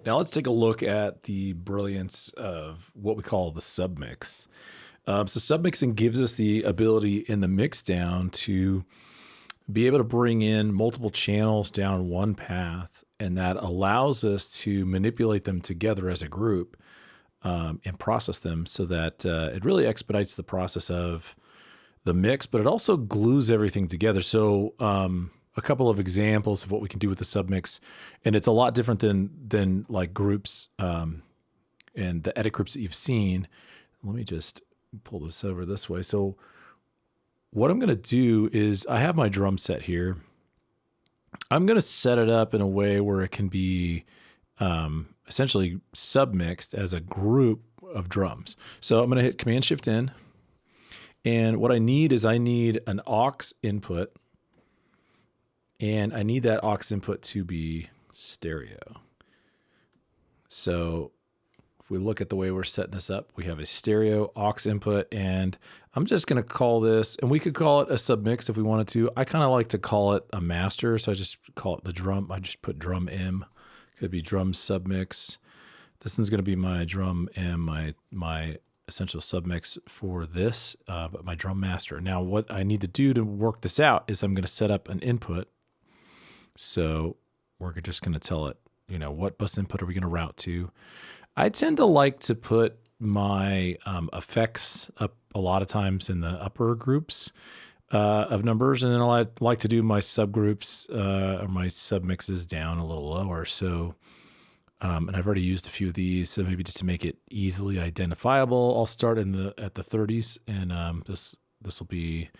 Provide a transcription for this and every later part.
Now let's take a look at the brilliance of what we call the submix. So submixing gives us the ability in the mix down to be able to bring in multiple channels down one path, and that allows us to manipulate them together as a group and process them so that it really expedites the process of the mix, but it also glues everything together. So a couple of examples of what we can do with the submix, and it's a lot different than like groups and the edit groups that you've seen. Let me just pull this over this way. So what I'm going to do is I have my drum set here. I'm going to set it up in a way where it can be essentially submixed as a group of drums. So I'm going to hit Command-Shift-N. And what I need is I need an aux input. And I need that aux input to be stereo. So if we look at the way we're setting this up, we have a stereo aux input, and I'm just going to call this, and we could call it a submix if we wanted to. I kind of like to call it a master, so I just call it the drum. I just put drum M. Could be drum submix. This one's going to be my drum M, my essential submix for this, but my drum master. Now what I need to do to work this out is I'm going to set up an input. So we're just going to tell it, what bus input are we going to route to? I tend to like to put my effects up a lot of times in the upper groups of numbers, and then I like to do my subgroups or my submixes down a little lower. So, and I've already used a few of these, so maybe just to make it easily identifiable, I'll start at the 30s, and this will be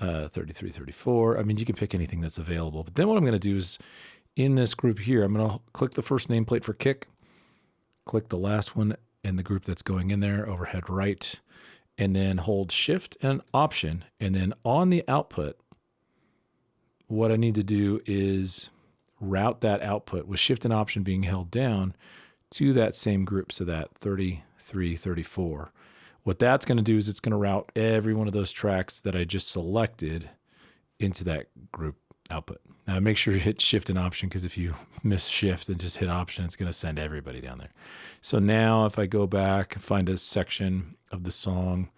33, 34. I mean, you can pick anything that's available. But then what I'm going to do is in this group here, I'm going to click the first nameplate for kick, click the last one in the group that's going in there, overhead right, and then hold Shift and Option. And then on the output, what I need to do is route that output with Shift and Option being held down to that same group, so that 33, 34. What that's going to do is it's going to route every one of those tracks that I just selected into that group output. Now make sure you hit Shift and Option, because if you miss Shift and just hit Option, it's going to send everybody down there. So now if I go back and find a section of the song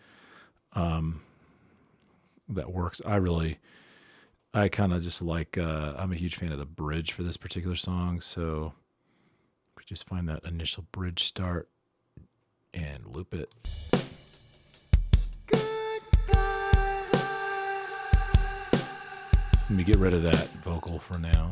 that works, I kind of just like, I'm a huge fan of the bridge for this particular song. So we just find that initial bridge start and loop it. Let me get rid of that vocal for now.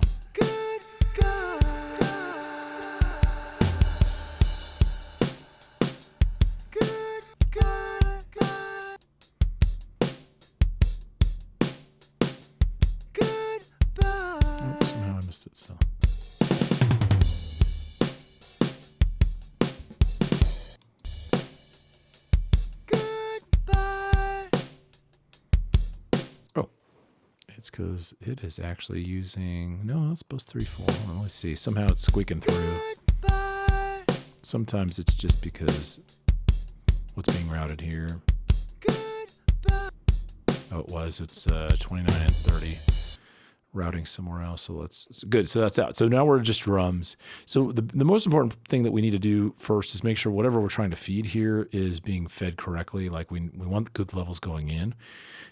Oh, somehow I missed it. So. It's because it is actually using, no, it's supposed 3/4. Let's see. Somehow it's squeaking through. Sometimes it's just because what's being routed here. Oh, it's 29 and 30 routing somewhere else. So it's good. So that's out. So now we're just drums. So the most important thing that we need to do first is make sure whatever we're trying to feed here is being fed correctly. Like we want good levels going in.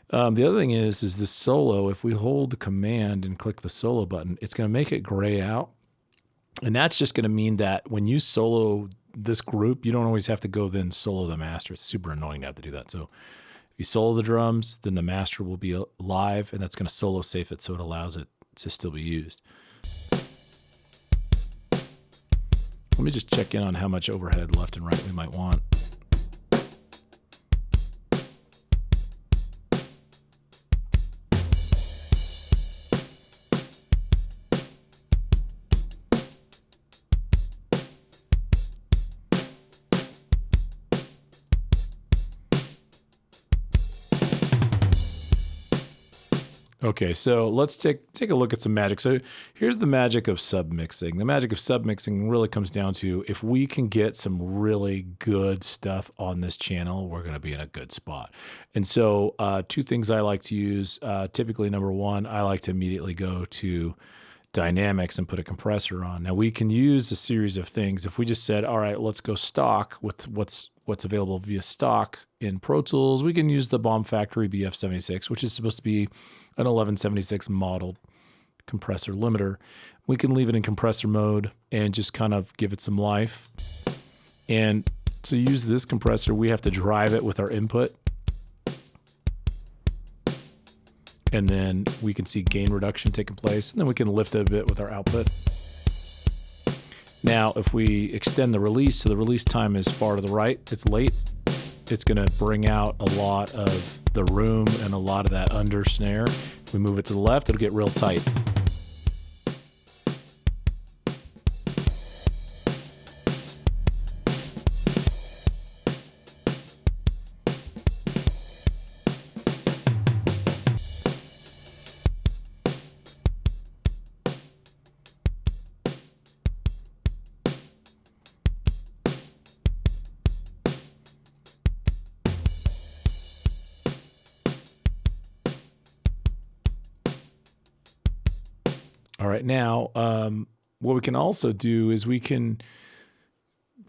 The other thing is the solo. If we hold the command and click the solo button, it's going to make it gray out. And that's just going to mean that when you solo this group, you don't always have to go then solo the master. It's super annoying to have to do that. So if you solo the drums, then the master will be live, and that's going to solo safe it so it allows it to still be used. Let me just check in on how much overhead left and right we might want. Okay, so let's take a look at some magic. So here's the magic of submixing. The magic of submixing really comes down to if we can get some really good stuff on this channel, we're going to be in a good spot. And so two things I like to use, typically number one, I like to immediately go to dynamics and put a compressor on. Now we can use a series of things. If we just said, all right, let's go stock with what's available via stock in Pro Tools, we can use the Bomb Factory BF76, which is supposed to be an 1176 modeled compressor limiter. We can leave it in compressor mode and just kind of give it some life. And to use this compressor, we have to drive it with our input. And then we can see gain reduction taking place. And then we can lift it a bit with our output. Now, if we extend the release, so the release time is far to the right, it's late, it's going to bring out a lot of the room and a lot of that under snare. If we move it to the left, it'll get real tight. All right, now what we can also do is we can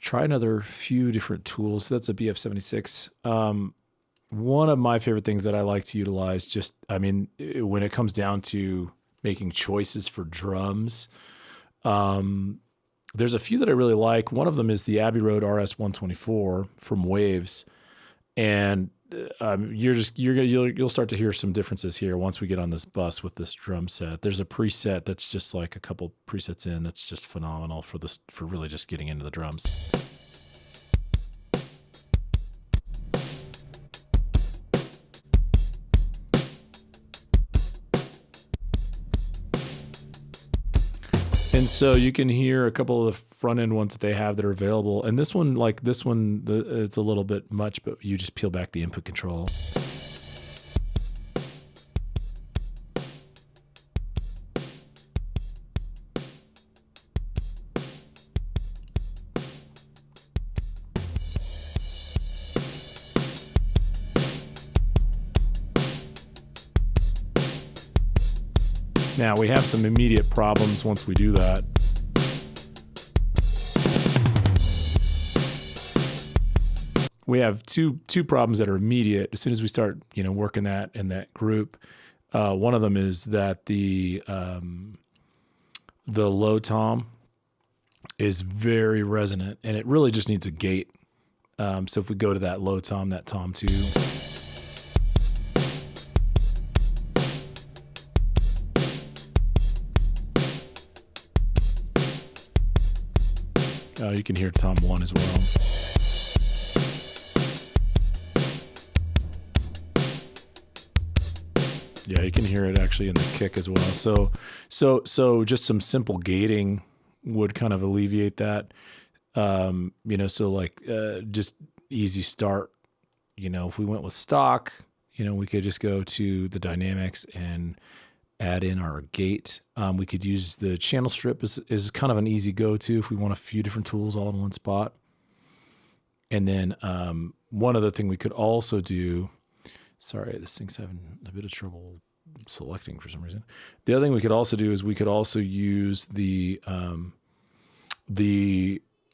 try another few different tools. So that's a BF76. One of my favorite things that I like to utilize, when it comes down to making choices for drums, there's a few that I really like. One of them is the Abbey Road RS-124 from Waves, and you'll start to hear some differences here once we get on this bus with this drum set. There's a preset that's just like a couple presets in that's just phenomenal for really just getting into the drums. And so you can hear a couple of the front end ones that they have that are available. And this one, it's a little bit much, but you just peel back the input control. Now we have some immediate problems once we do that. We have two problems that are immediate as soon as we start, working that in that group. One of them is that the low tom is very resonant, and it really just needs a gate. So if we go to that low tom, that tom 2. You can hear tom 1 as well. Yeah, you can hear it actually in the kick as well. So just some simple gating would kind of alleviate that. Just easy start. If we went with stock, we could just go to the dynamics and add in our gate. We could use the channel strip is kind of an easy go-to if we want a few different tools all in one spot. And then one other thing we could also do, sorry, this thing's having a bit of trouble selecting for some reason. The other thing we could also do is we could also use the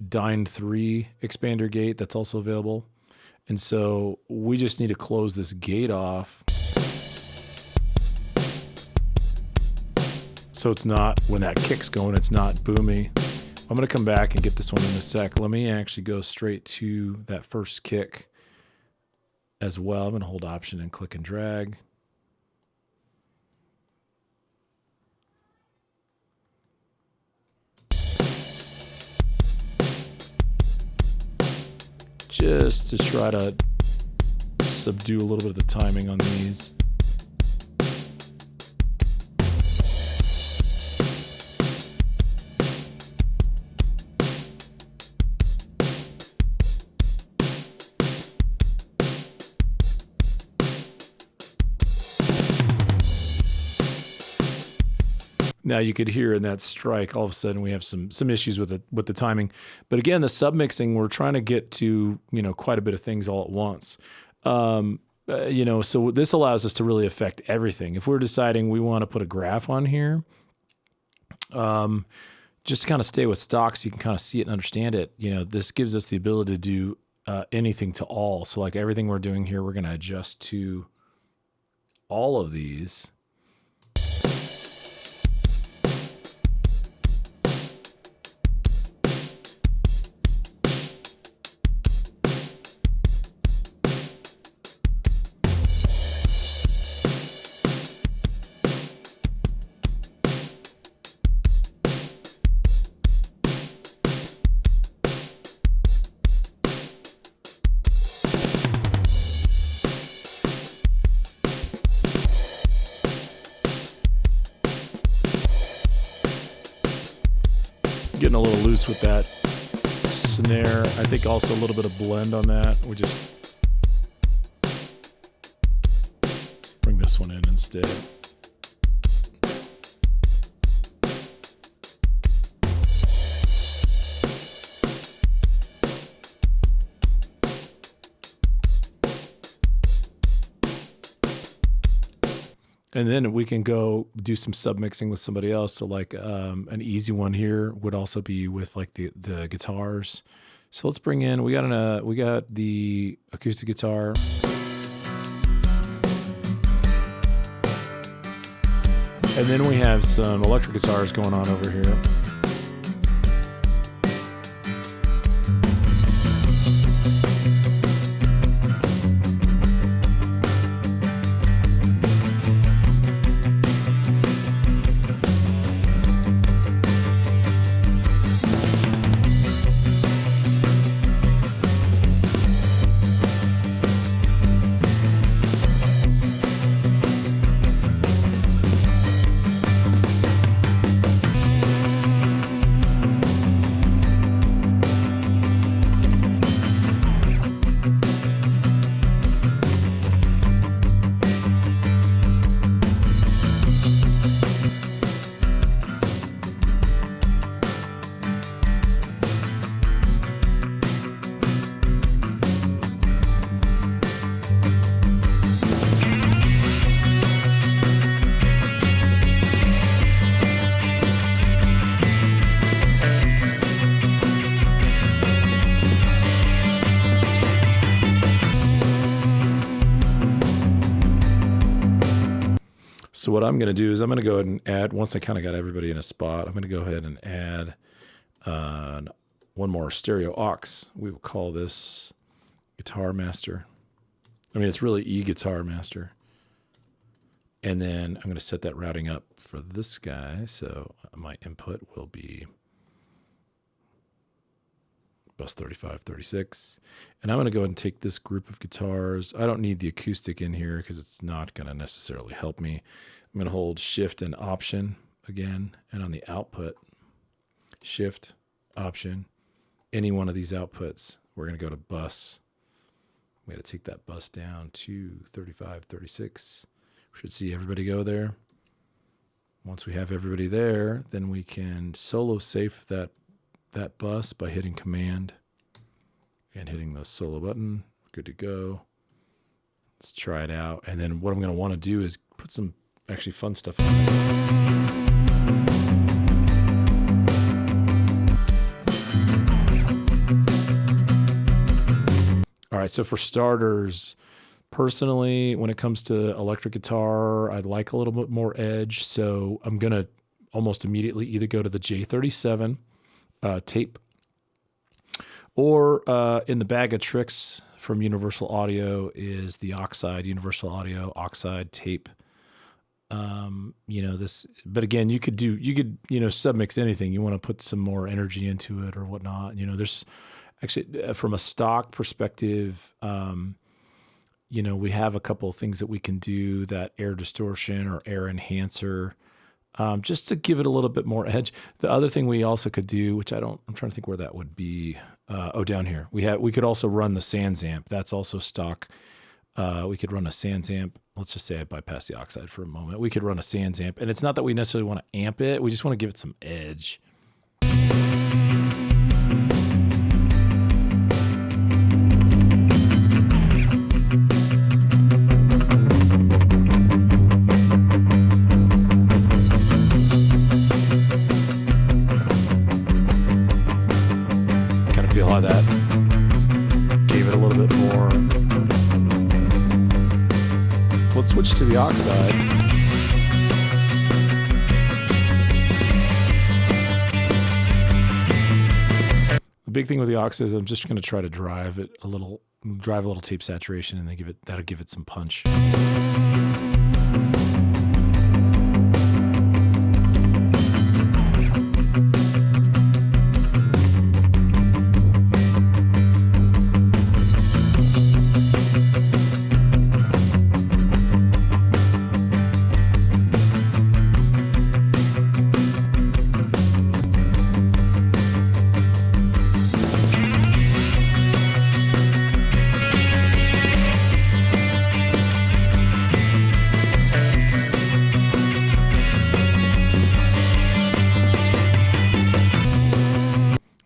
Dyne 3 expander gate that's also available. And so we just need to close this gate off. So it's not, when that kick's going, it's not boomy. I'm going to come back and get this one in a sec. Let me actually go straight to that first kick as well. I'm going to hold Option and click and drag. Just to try to subdue a little bit of the timing on these. Now you could hear in that strike, all of a sudden we have some issues with the timing. But again, the submixing, we're trying to get to, quite a bit of things all at once. So this allows us to really affect everything. If we're deciding we want to put a graph on here, Just kind of stay with stock so you can kind of see it and understand it. You know, this gives us the ability to do anything to all. So like everything we're doing here, we're going to adjust to all of these. Getting a little loose with that snare. I think also a little bit of blend on that. We just bring this one in instead. And then we can go do some submixing with somebody else. So like an easy one here would also be with like the guitars. So let's bring in, we got the acoustic guitar. And then we have some electric guitars going on over here. So what I'm going to do is I'm going to go ahead and add, once I kind of got everybody in a spot, I'm going to go ahead and add one more stereo aux. We will call this Guitar Master. I mean, it's really E-Guitar Master. And then I'm going to set that routing up for this guy. So my input will be bus 35, 36. And I'm going to go ahead and take this group of guitars. I don't need the acoustic in here because it's not going to necessarily help me. I'm going to hold Shift and Option again. And on the output, Shift, Option, any one of these outputs, we're going to go to bus. We got to take that bus down to 35, 36. We should see everybody go there. Once we have everybody there, then we can solo safe that bus by hitting Command and hitting the solo button. Good to go. Let's try it out. And then what I'm going to want to do is put some actually fun stuff on it. All right, so for starters, personally, when it comes to electric guitar, I'd like a little bit more edge. So I'm going to almost immediately either go to the J37 tape, or in the bag of tricks from Universal Audio is the Universal Audio Oxide tape. This, but again, you could submix anything. You want to put some more energy into it or whatnot. There's actually, from a stock perspective, we have a couple of things that we can do, that air distortion or air enhancer, just to give it a little bit more edge. The other thing we also could do, which I'm trying to think where that would be. Down here. We could also run the Sans amp. That's also stock. We could run a Sans amp. Let's just say I bypass the Oxide for a moment. We could run a Sans amp. And it's not that we necessarily want to amp it. We just want to give it some edge. why that gave it a little bit more. Let's switch to the oxide. The big thing with the oxide is I'm just going to try to drive a little tape saturation, and then that'll give it some punch.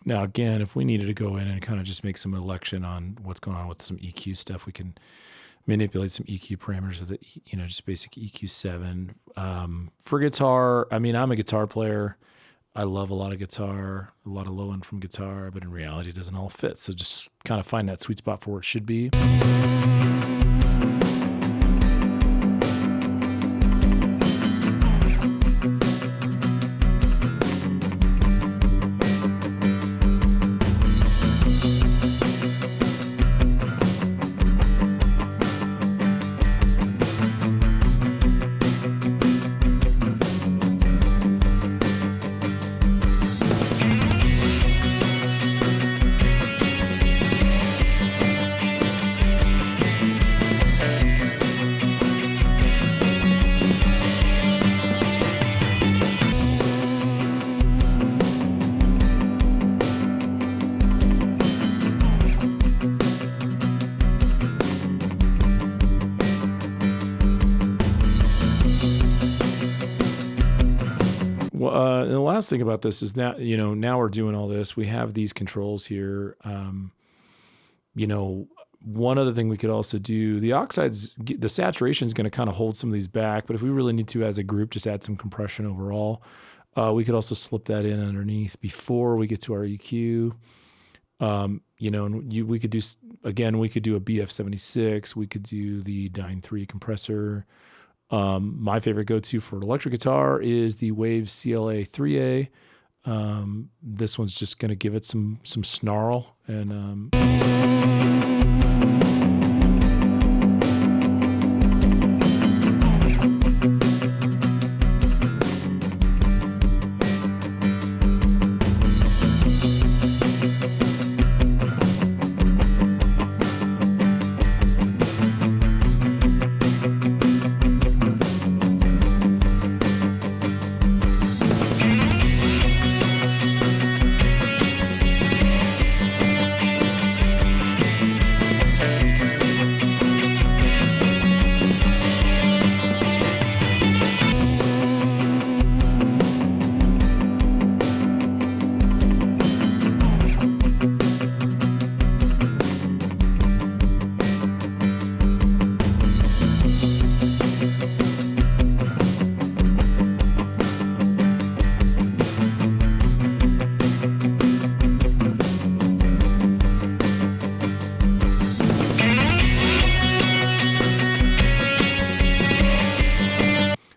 Now, again, if we needed to go in and kind of just make some election on what's going on with some EQ stuff, we can manipulate some EQ parameters with it, just basic EQ7. For guitar, I mean, I'm a guitar player. I love a lot of guitar, a lot of low end from guitar, but in reality, it doesn't all fit. So just kind of find that sweet spot for where it should be. And the last thing about this is that, now we're doing all this. We have these controls here. One other thing we could also do, the oxides, the saturation is going to kind of hold some of these back, but if we really need to, as a group, just add some compression overall. We could also slip that in underneath before we get to our EQ. We could do, again, we could do a BF76. We could do the Dyne 3 compressor. My favorite go-to for electric guitar is the Waves CLA 3A. This one's just going to give it some snarl and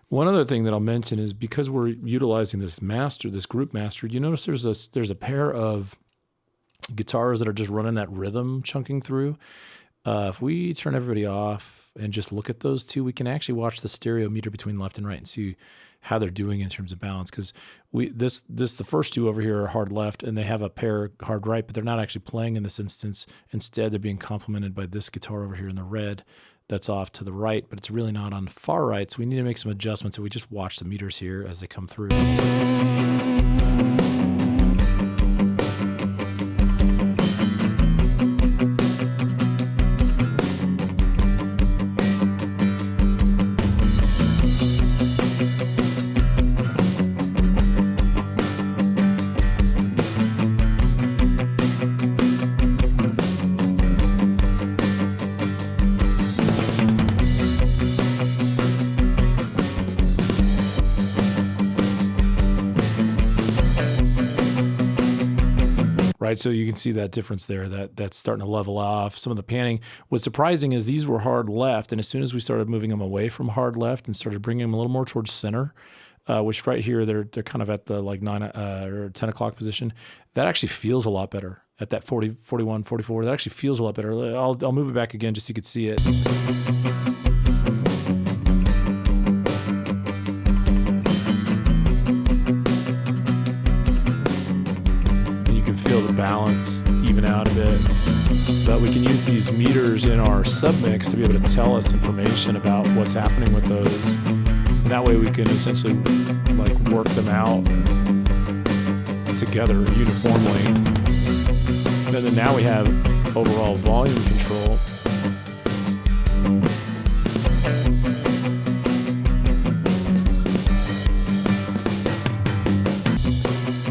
one other thing that I'll mention is because we're utilizing this group master, you notice there's a pair of guitars that are just running that rhythm chunking through. If we turn everybody off and just look at those two, we can actually watch the stereo meter between left and right and see how they're doing in terms of balance. Because the first two over here are hard left and they have a pair hard right, but they're not actually playing in this instance. Instead, they're being complemented by this guitar over here in the red that's off to the right, but it's really not on the far right. So we need to make some adjustments. So we just watch the meters here as they come through. right? So you can see that difference there, that's starting to level off. Some of the panning. What's surprising is these were hard left, and as soon as we started moving them away from hard left and started bringing them a little more towards center, which right here, they're kind of at the like 9 or 10 o'clock position, that actually feels a lot better. At that 40, 41, 44, that actually feels a lot better. I'll move it back again just so you can see it. The balance even out a bit, but we can use these meters in our submix to be able to tell us information about what's happening with those, and that way we can essentially like work them out together uniformly. And then now we have overall volume control.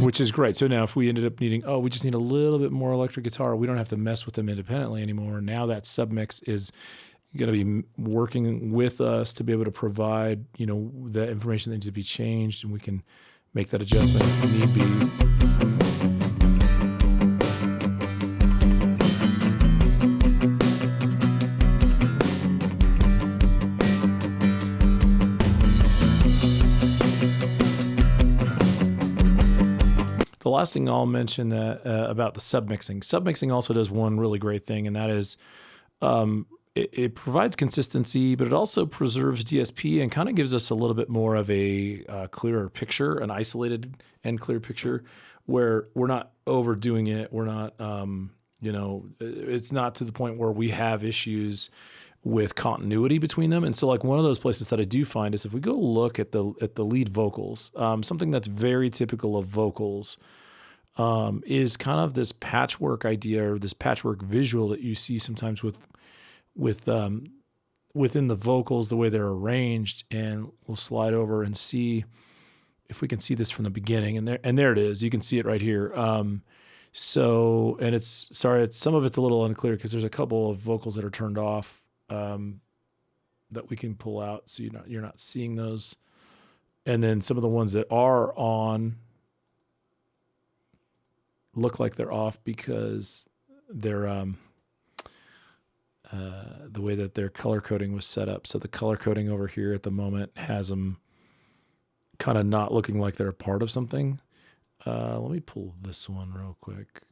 Which is great. So now if we ended up needing, we just need a little bit more electric guitar, we don't have to mess with them independently anymore. Now that submix is going to be working with us to be able to provide, the information that needs to be changed, and we can make that adjustment if need be. The last thing I'll mention about the submixing. Submixing also does one really great thing, and that is it provides consistency, but it also preserves DSP and kind of gives us a little bit more of a clearer picture, an isolated and clear picture, where we're not overdoing it. We're not, it's not to the point where we have issues with continuity between them. And so like one of those places that I do find is if we go look at the lead vocals, something that's very typical of vocals is kind of this patchwork idea or this patchwork visual that you see sometimes within the vocals, the way they're arranged. And we'll slide over and see if we can see this from the beginning. And there it is. You can see it right here. So, and it's some of it's a little unclear because there's a couple of vocals that are turned off that we can pull out, so you're not seeing those. And then some of the ones that are on look like they're off because they're the way that their color coding was set up. So the color coding over here at the moment has them kind of not looking like they're a part of something. Let me pull this one real quick.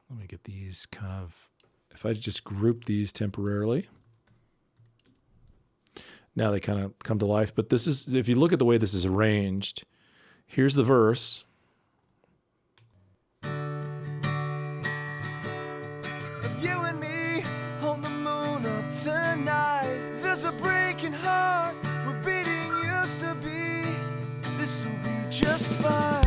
Let me get these kind of, if I just group these temporarily, now they kind of come to life. But this is, if you look at the way this is arranged, here's the verse. You and me on the moon up tonight. There's a breaking heart where beating used to be. This will be just fine.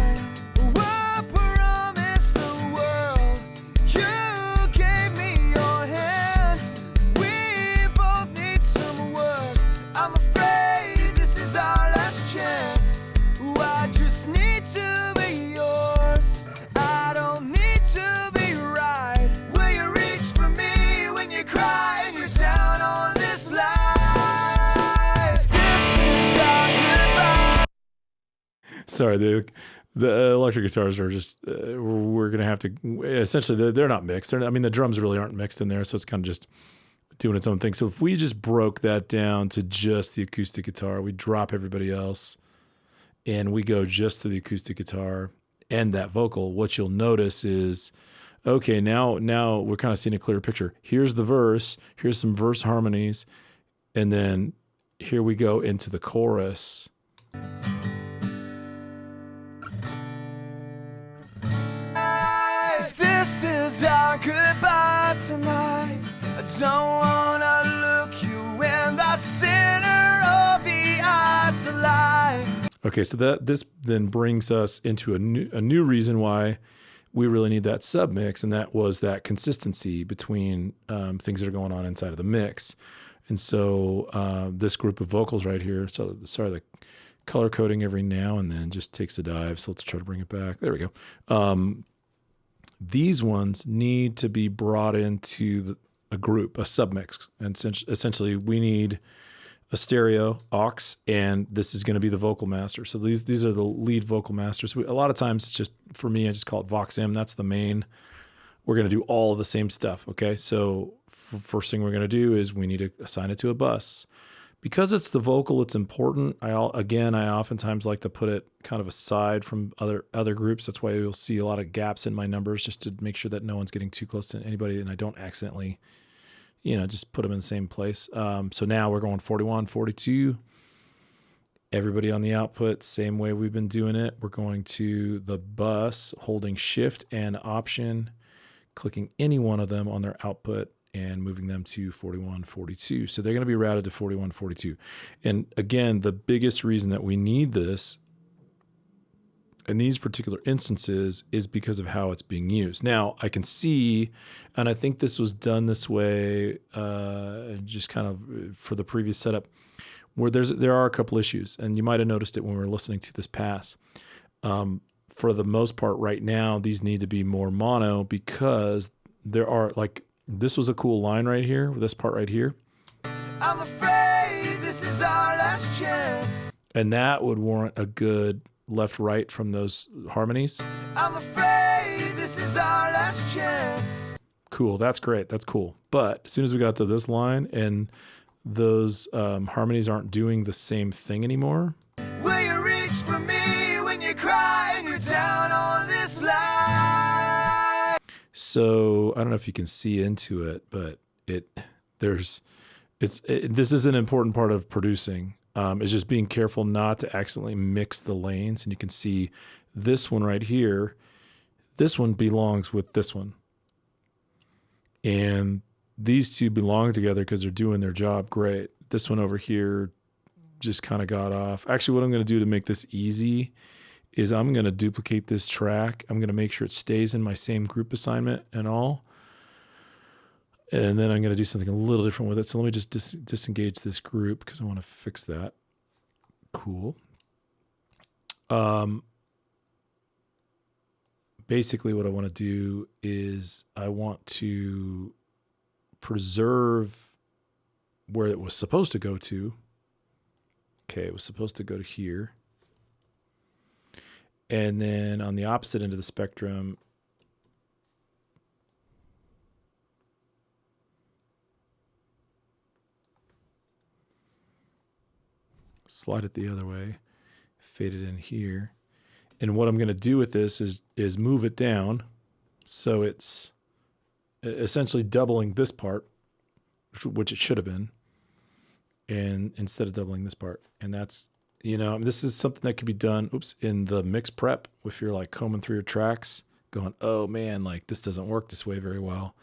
Sorry, the electric guitars are just, we're going to have to, essentially, they're not mixed. The drums really aren't mixed in there, so it's kind of just doing its own thing. So if we just broke that down to just the acoustic guitar, we drop everybody else, and we go just to the acoustic guitar and that vocal, what you'll notice is, okay, now we're kind of seeing a clearer picture. Here's the verse, here's some verse harmonies, and then here we go into the chorus. This is our goodbye tonight. I don't wanna look you in the center of the eye to lie. Okay, so this then brings us into a new reason why we really need that submix, and that was that consistency between things that are going on inside of the mix. And so this group of vocals right here, so sorry, the color coding every now and then just takes a dive. So let's try to bring it back. There we go. These ones need to be brought into a group, a submix. And essentially we need a stereo aux, and this is going to be the vocal master. So these are the lead vocal masters. A lot of times it's just, for me, I just call it Vox M. That's the main. We're going to do all of the same stuff. Okay. So first thing we're going to do is we need to assign it to a bus. Because it's the vocal, it's important. I oftentimes like to put it kind of aside from other groups. That's why you'll see a lot of gaps in my numbers, just to make sure that no one's getting too close to anybody and I don't accidentally, just put them in the same place. So now we're going 41, 42. Everybody on the output, same way we've been doing it. We're going to the bus, holding Shift and Option, clicking any one of them on their output, and moving them to 41, 42. So they're going to be routed to 41, 42. And again, the biggest reason that we need this in these particular instances is because of how it's being used. Now, I can see, and I think this was done this way just kind of for the previous setup, where there are a couple issues, and you might have noticed it when we were listening to this pass. For the most part right now, these need to be more mono because there are, like, this was a cool line right here, this part right here. I'm afraid this is our last chance. And that would warrant a good left-right from those harmonies. I'm afraid this is our last chance. Cool, that's great, that's cool. But as soon as we got to this line and those harmonies aren't doing the same thing anymore. Will you reach for me when you cry and you're down on this line? So I don't know if you can see into it, but this is an important part of producing. Is just being careful not to accidentally mix the lanes. And you can see this one right here. This one belongs with this one. And these two belong together because they're doing their job great. This one over here just kind of got off. Actually, what I'm going to do to make this easy is I'm going to duplicate this track. I'm going to make sure it stays in my same group assignment and all. And then I'm going to do something a little different with it. So let me just disengage this group because I want to fix that. Cool. Basically what I want to do is I want to preserve where it was supposed to go to. Okay, it was supposed to go to here. And then on the opposite end of the spectrum, slide it the other way, fade it in here. And what I'm going to do with this is move it down so it's essentially doubling this part, which it should have been, and instead of doubling this part. And that's, this is something that could be done, in the mix prep, if you're like combing through your tracks, going, oh man, like this doesn't work this way very well,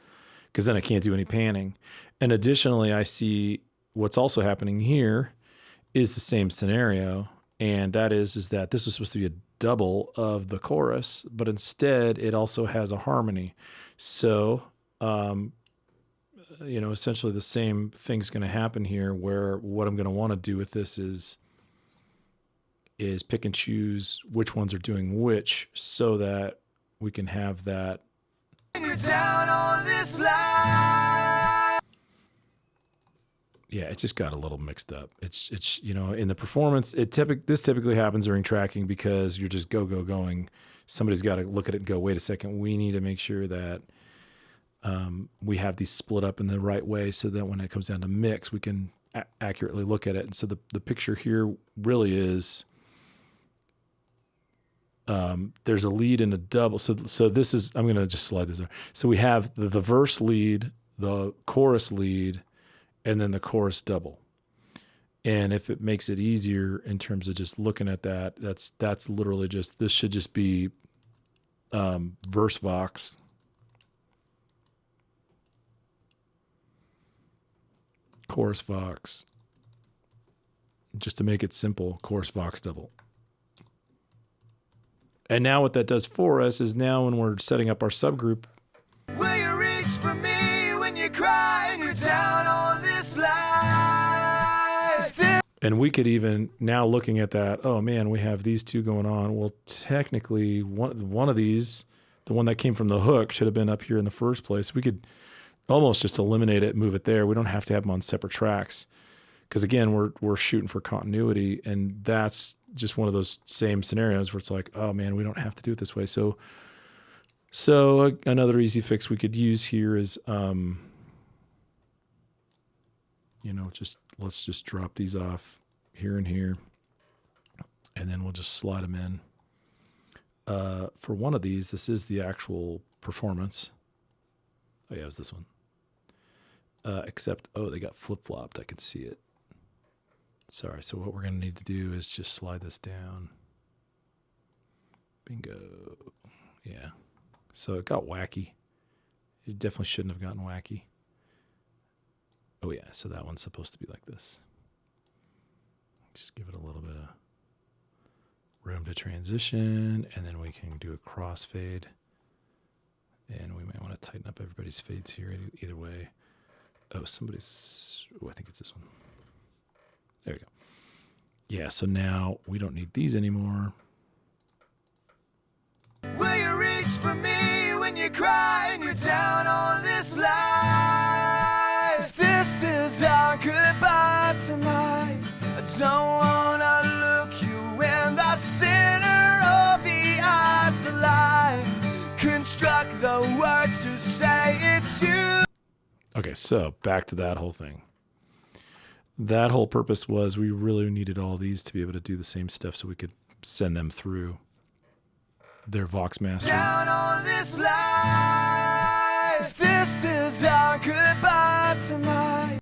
because then I can't do any panning. And additionally, I see what's also happening here is the same scenario, and that is that this was supposed to be a double of the chorus, but instead it also has a harmony. So, essentially the same thing's going to happen here, where what I'm going to want to do with this is pick and choose which ones are doing which, so that we can have that. You're down on this line. Yeah, it just got a little mixed up. It's in the performance, this typically happens during tracking because you're just going. Somebody's got to look at it and go, wait a second, we need to make sure that we have these split up in the right way, so that when it comes down to mix, we can accurately look at it. And so the picture here really is, there's a lead and a double. So this is, I'm going to just slide this over. So we have the verse lead, the chorus lead, and then the chorus double. And if it makes it easier in terms of just looking at that, that's literally just, this should just be verse vox, chorus vox, just to make it simple, chorus vox double. And now what that does for us is, now when we're setting up our subgroup, will you reach for me when you cry and you're down on this line? And we could even, now looking at that, oh man, we have these two going on. Well, technically one of these, the one that came from the hook, should have been up here in the first place. We could almost just eliminate it, move it there. We don't have to have them on separate tracks, Because again, we're shooting for continuity, and that's just one of those same scenarios where it's like, oh man, we don't have to do it this way. So another easy fix we could use here is, let's just drop these off here and here, and then we'll just slide them in. For one of these, this is the actual performance. Oh yeah, it was this one. Except, they got flip-flopped. I could see it. Sorry, so what we're going to need to do is just slide this down. Bingo. Yeah. So it got wacky. It definitely shouldn't have gotten wacky. Oh yeah, so that one's supposed to be like this. Just give it a little bit of room to transition, and then we can do a crossfade. And we might want to tighten up everybody's fades here either way. Oh, I think it's this one. There we go. Yeah, so now we don't need these anymore. Will you reach for me when you cry and you're down on this life? This is our goodbye tonight. I don't wanna look you in the center of the eye to lie. Construct the words to say it's you. Okay, so back to that whole thing. That whole purpose was we really needed all these to be able to do the same stuff so we could send them through their Vox master. Down on this life, this is our goodbye tonight.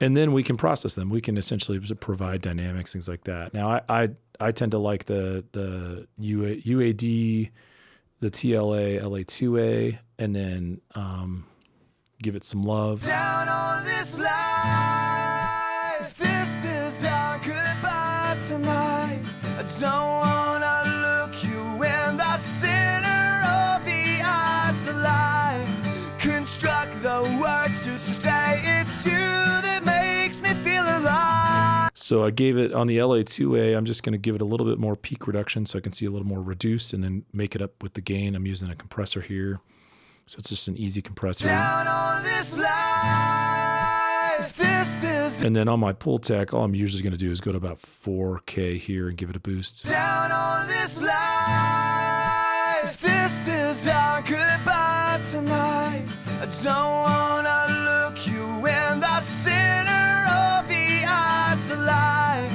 And then we can process them. We can essentially provide dynamics, things like that. Now, I tend to like the UAD, the TLA, LA2A, and then give it some love. Down on this life, this is our goodbye tonight. I don't wanna look you in the center of the eye to lie. Construct the words to say it's you that makes me feel alive. So I gave it on the LA2A, I'm just going to give it a little bit more peak reduction so I can see a little more reduced and then make it up with the gain. I'm using a compressor here. So it's just an easy compressor. Down on this life, this is. And then on my pull tech, all I'm usually going to do is go to about 4K here and give it a boost. Down on this life, this is our goodbye tonight. I don't wanna look you in the center of the eye to lie.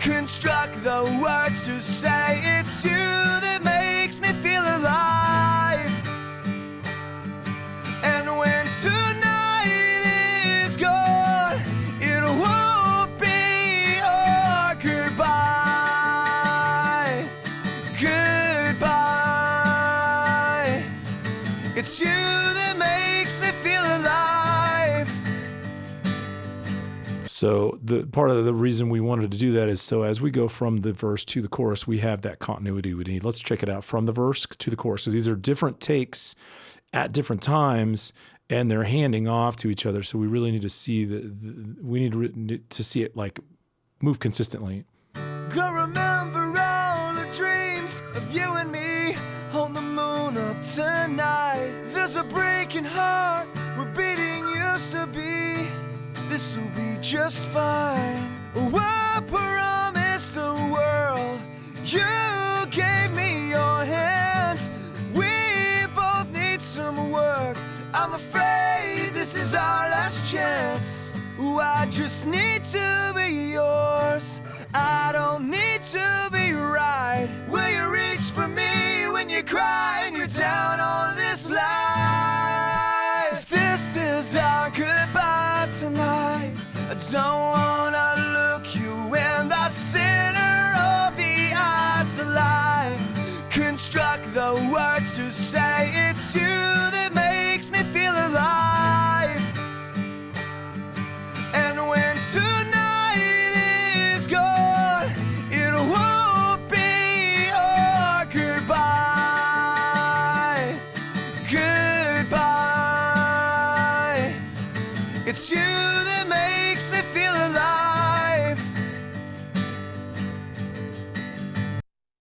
Construct the words to say it's you that makes me feel alive. And when tonight is gone, it won't be our goodbye. Goodbye. It's you that makes me feel alive. So the part of the reason we wanted to do that is so as we go from the verse to the chorus, we have that continuity we need. Let's check it out from the verse to the chorus. So these are different takes at different times, and they're handing off to each other. So we really need to see we need to see it like move consistently. Go remember all the dreams of you and me on the moon up tonight. There's a breaking heart where beating used to be. This'll be just fine. Oh, I promised the world. You gave me your hand. We both need some work. I'm afraid this is our last chance. Ooh, I just need to be yours. I need to be right. Will you reach for me when you cry and you're down